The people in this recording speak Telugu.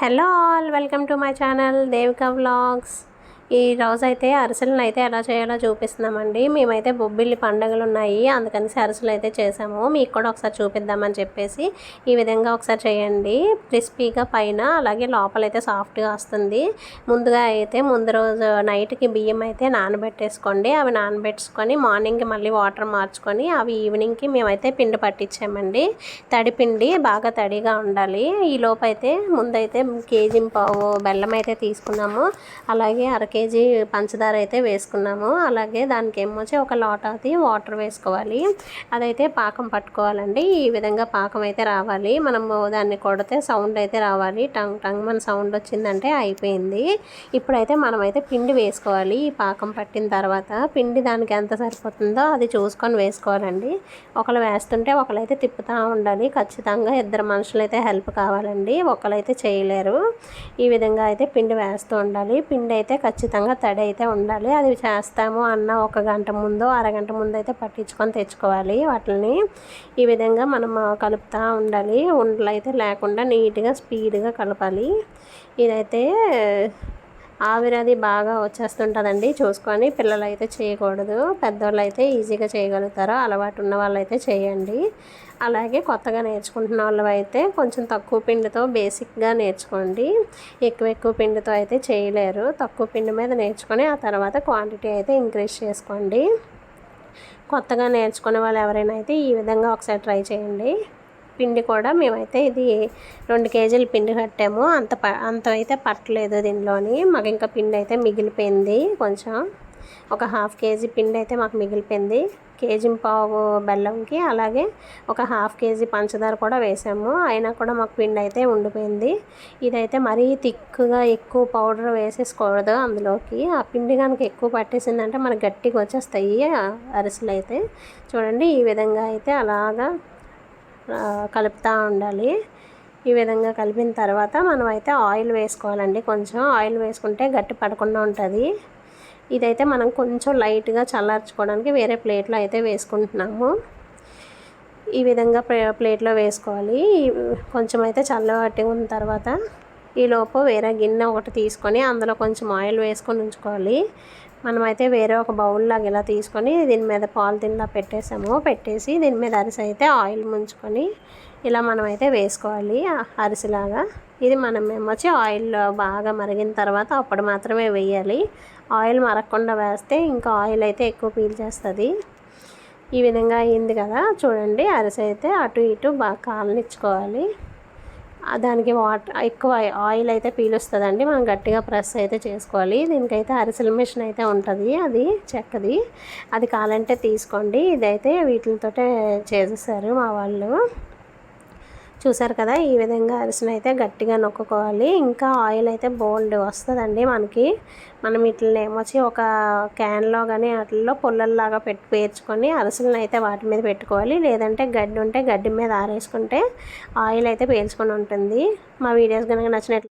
Hello all, welcome to my channel Devika vlogs. ఈ రోజు అయితే అరిసెలను అయితే ఎలా చేయాలో చూపిస్తున్నామండి. మేమైతే బొబ్బిలి పండుగలు ఉన్నాయి, అందుకని అరిసెలు అయితే చేసాము. మీకు కూడా ఒకసారి చూపిద్దామని చెప్పేసి ఈ విధంగా ఒకసారి చేయండి. క్రిస్పీగా పైన, అలాగే లోపలైతే సాఫ్ట్గా వస్తుంది. ముందుగా అయితే ముందు రోజు నైట్కి బియ్యం అయితే నానబెట్టేసుకోండి. అవి నానబెట్టుకొని మార్నింగ్కి మళ్ళీ వాటర్ మార్చుకొని అవి ఈవినింగ్కి మేమైతే పిండి పట్టించామండి. తడిపిండి బాగా తడిగా ఉండాలి. ఈ లోపు అయితే ముందైతే కేజీ పావు బెల్లం అయితే తీసుకున్నాము. అలాగే కేజీ పంచదార అయితే వేసుకున్నాము. అలాగే దానికి ఏమొచ్చి ఒక లోటాది వాటర్ వేసుకోవాలి. అదైతే పాకం పట్టుకోవాలండి. ఈ విధంగా పాకం అయితే రావాలి. మనము దాన్ని కొడితే సౌండ్ అయితే రావాలి. టంగ్ టంగ్ మన సౌండ్ వచ్చిందంటే అయిపోయింది. ఇప్పుడైతే మనమైతే పిండి వేసుకోవాలి. ఈ పాకం పట్టిన తర్వాత పిండి దానికి ఎంత సరిపోతుందో అది చూసుకొని వేసుకోవాలండి. ఒకరు వేస్తుంటే ఒకరైతే తిప్పుతూ ఉండాలి. ఖచ్చితంగా ఇద్దరు మనుషులు అయితే హెల్ప్ కావాలండి, ఒకరైతే చేయలేరు. ఈ విధంగా అయితే పిండి వేస్తూ ఉండాలి. పిండి అయితే ఖచ్చితంగా తడి అయితే ఉండాలి. అది చేస్తాము అన్న ఒక గంట ముందు అరగంట ముందు అయితే పట్టించుకొని తెచ్చుకోవాలి. వాటిని ఈ విధంగా మనం కలుపుతూ ఉండాలి. ఉండలు అయితే లేకుండా నీట్గా స్పీడ్గా కలపాలి. ఇదైతే ఆవిరది బాగా వచ్చేస్తుంటుందండి, చూసుకొని. పిల్లలు అయితే చేయకూడదు, పెద్దవాళ్ళు అయితే ఈజీగా చేయగలుగుతారు. అలవాటు ఉన్న వాళ్ళు అయితే చేయండి. అలాగే కొత్తగా నేర్చుకుంటున్న వాళ్ళు అయితే కొంచెం తక్కువ పిండితో బేసిక్గా నేర్చుకోండి. ఎక్కువ పిండితో అయితే చేయలేరు. తక్కువ పిండి మీద నేర్చుకొని ఆ తర్వాత క్వాంటిటీ అయితే ఇంక్రీజ్ చేసుకోండి. కొత్తగా నేర్చుకునే వాళ్ళు ఎవరైనా అయితే ఈ విధంగా ఒకసారి ట్రై చేయండి. పిండి కూడా మేమైతే ఇది 2 కేజీలు పిండి కట్టాము. అంత అయితే పట్టలేదు దీనిలోని. మాకు ఇంకా పిండి అయితే మిగిలిపోయింది. కొంచెం ఒక హాఫ్ కేజీ పిండి అయితే మాకు మిగిలిపోయింది. కేజీ పావు బెల్లంకి అలాగే ఒక హాఫ్ కేజీ పంచదార కూడా వేసాము. అయినా కూడా మాకు పిండి అయితే ఉండిపోయింది. ఇదైతే మరీ థిక్గా ఎక్కువ పౌడర్ వేసేసుకోకూడదు అందులోకి. ఆ పిండి కనుక ఎక్కువ పట్టేసిందంటే మనకి గట్టిగా వచ్చేస్తాయి అరిసెలు అయితే. చూడండి, ఈ విధంగా అయితే అలాగా కలుపుతూ ఉండాలి. ఈ విధంగా కలిపిన తర్వాత మనం అయితే ఆయిల్ వేసుకోవాలండి. కొంచెం ఆయిల్ వేసుకుంటే గట్టి పడకుండా ఉంటుంది. ఇదైతే మనం కొంచెం లైట్గా చల్లార్చుకోవడానికి వేరే ప్లేట్లో అయితే వేసుకుంటున్నాము. ఈ విధంగా ప్లేట్లో వేసుకోవాలి. కొంచెం అయితే చల్లబట్టి ఉన్న తర్వాత ఈలోపు వేరే గిన్నె ఒకటి తీసుకొని అందులో కొంచెం ఆయిల్ వేసుకొని ఉంచుకోవాలి. మనమైతే వేరే ఒక బౌల్ లాగా ఇలా తీసుకొని దీని మీద పాలిథిన్లా పెట్టేసి దీని మీద అరిసె అయితే ఆయిల్ ముంచుకొని ఇలా మనమైతే వేసుకోవాలి అరిసెలాగా. ఇది మనం ఏమొచ్చి ఆయిల్ బాగా మరిగిన తర్వాత అప్పుడు మాత్రమే వేయాలి. ఆయిల్ మరగకుండా వేస్తే ఇంకా ఆయిల్ అయితే ఎక్కువ పీల్చేస్తుంది. ఈ విధంగా అయింది కదా, చూడండి. అరిసె అయితే అటు ఇటు బాగా కాలనిచ్చుకోవాలి. దానికి ఎక్కువ ఆయిల్ అయితే పీలుస్తుందండి. మనం గట్టిగా ప్రెస్ అయితే చేసుకోవాలి. దీనికైతే అరిసెల మిషన్ అయితే ఉంటుంది, అది చెక్కది. అది కావాలంటే తీసుకోండి. ఇదైతే వీటితోటే చేసేసారు మా వాళ్ళు. చూసారు కదా, ఈ విధంగా అరిసెను అయితే గట్టిగా నొక్కుకోవాలి. ఇంకా ఆయిల్ అయితే బోల్డ్ వస్తుందండి మనకి. మనం వీటిని ఏమొచ్చి ఒక క్యాన్లో కానీ వాటిల్లో పుల్లల్లాగా పేర్చుకొని అరిసెలను అయితే వాటి మీద పెట్టుకోవాలి. లేదంటే గడ్డి ఉంటే గడ్డి మీద ఆరేసుకుంటే ఆయిల్ అయితే పీల్చుకొని ఉంటుంది. మా వీడియోస్ కనుక నచ్చినట్లు